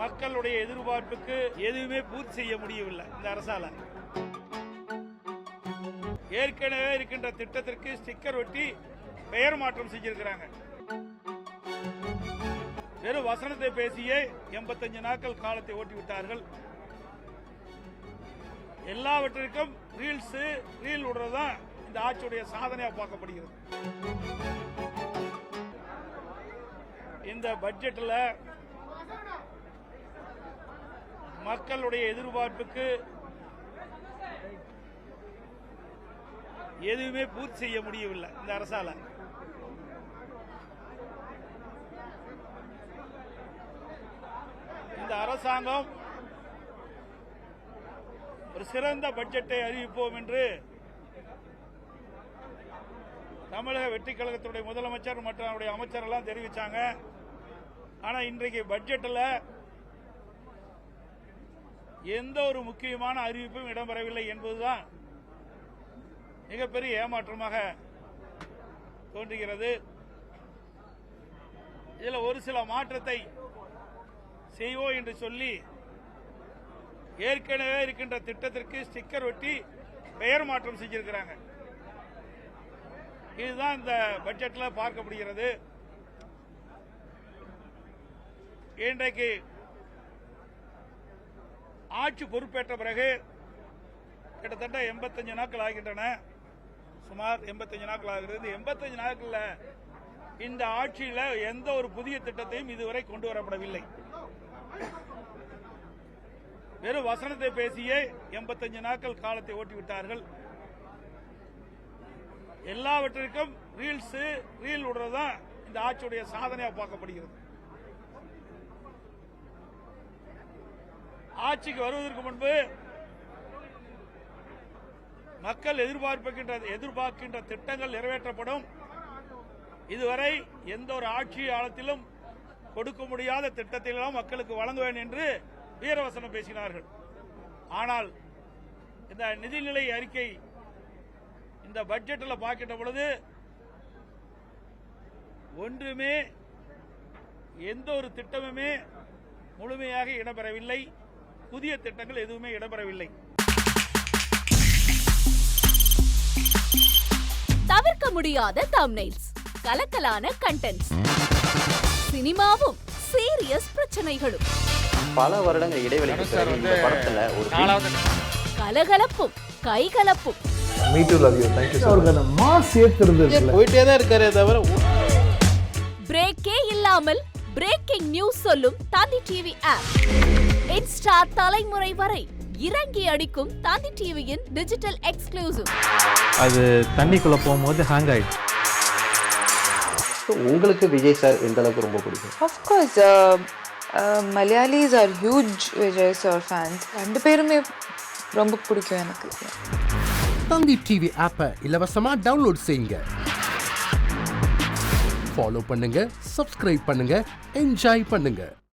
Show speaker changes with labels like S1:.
S1: மக்களுடைய எதிர்பார்ப்புக்கு எதுவுமே பூர்த்தி செய்ய முடியவில்லை இந்த அரசால. ஏற்கனவே இருக்கின்ற திட்டத்திற்கு ஸ்டிக்கர் ஒட்டி பெயர் மாற்றம் செஞ்சிருக்கிறாங்க. வெறும் வசனத்தை பேசியே 85 நாட்கள் காலத்தை ஓட்டி விட்டார்கள். எல்லாவற்றிற்கும் ரீல் விடுறதுதான் இந்த ஆட்சியுடைய சாதனையா பார்க்கப்படுகிறது. இந்த பட்ஜெட்ல மக்களுடைய எதிர்பார்ப்புக்கு எதுவுமே பூர்த்தி செய்ய முடியவில்லை இந்த அரசால. இந்த அரசாங்கம் ஒரு சிறந்த பட்ஜெட்டை அறிவிப்போம் என்று தமிழக வெற்றி கழகத்துடைய முதலமைச்சர் மற்றும் அவருடைய அமைச்சர் எல்லாம் தெரிவிச்சாங்க. ஆனா இன்றைக்கு பட்ஜெட்ல எந்த ஒரு முக்கியமான அறிவிப்பும் இடம்பெறவில்லை என்பதுதான் மிகப்பெரிய ஏமாற்றமாக தோன்றுகிறது. இதில் ஒரு சில மாற்றத்தை செய்வோம் என்று சொல்லி ஏற்கனவே இருக்கின்ற திட்டத்திற்கு ஸ்டிக்கர் ஒட்டி பெயர் மாற்றம் செஞ்சிருக்கிறாங்க. இதுதான் இந்த பட்ஜெட்ல பார்க்கப்படுகிறது. இன்றைக்கு ஆட்சி பொறுப்பேற்ற பிறகு கிட்டத்தட்ட 85 நாட்கள் ஆகின்றன. சுமார் 85 நாட்கள் ஆகிறது. 85 நாட்கள்ல இந்த ஆட்சியில எந்த ஒரு புதிய திட்டத்தையும் இதுவரை கொண்டு வரப்படவில்லை. வெறும் வசனத்தை பேசியே 85 நாட்கள் காலத்தை ஓட்டி விட்டார்கள். எல்லாவற்றிற்கும் ரீல் விடுறதுதான் இந்த ஆட்சியுடைய சாதனையா பார்க்கப்படுகிறது. ஆட்சிக்கு வருவதற்கு முன்பு மக்கள் எதிர்பார்க்கின்ற திட்டங்கள் நிறைவேற்றப்படும். இதுவரை எந்த ஒரு ஆட்சி காலத்திலும் கொடுக்க முடியாத திட்டத்திலெல்லாம் மக்களுக்கு வழங்குவேன் என்று வீரவசனம் பேசினார்கள். ஆனால் இந்த நிதிநிலை அறிக்கை இந்த பட்ஜெட்டில் பார்க்கின்ற பொழுது ஒன்றுமே எந்த ஒரு திட்டமுமே முழுமையாக இடம்பெறவில்லை. புதிய திட்டங்கள் எதுவுமே இடம்பெறவில்லை.
S2: தவிர்க்க முடியாத தம்ப்நெயில்ஸ், கலக்கலான கண்டென்ட்ஸ், சினிமாவும் சீரியஸ் பிரச்சனைகளும்,
S3: பல வருடங்கள் இடைவெளிக்கு பிறகு இந்த படத்துல ஒரு
S2: கலகலப்பும் கைகலப்பும்,
S1: போயிட்டே தான் இருக்காரே தவிர
S2: பிரேக்கே இல்லாமல் பிரேக்கிங் நியூஸ் சொல்லும் தந்தி டிவி ஆப். இன்ஸ்டா தலைமுறை வரை இறங்கி அடிக்கும் தந்தி டிவியின் டிஜிட்டல் எக்ஸ்க்ளூசிவ்.
S4: அது தண்ணிக்குள்ள போகும்போது ஹேங் ஆயிடுச்சு.
S3: உங்களுக்கு விஜய் சார் எந்த அளவுக்கு ரொம்ப பிடிக்கும்?
S5: Of course, Malayalis are huge Vijay sir fans. ரெண்டு பேருமே ரொம்ப பிடிக்கும் எனக்கு.
S6: தந்தி டிவி ஆப்பை இலவசமா டவுன்லோட் செய்யுங்க. ஃபாலோ பண்ணுங்க, சப்ஸ்கிரைப் பண்ணுங்க, என்ஜாய் பண்ணுங்க.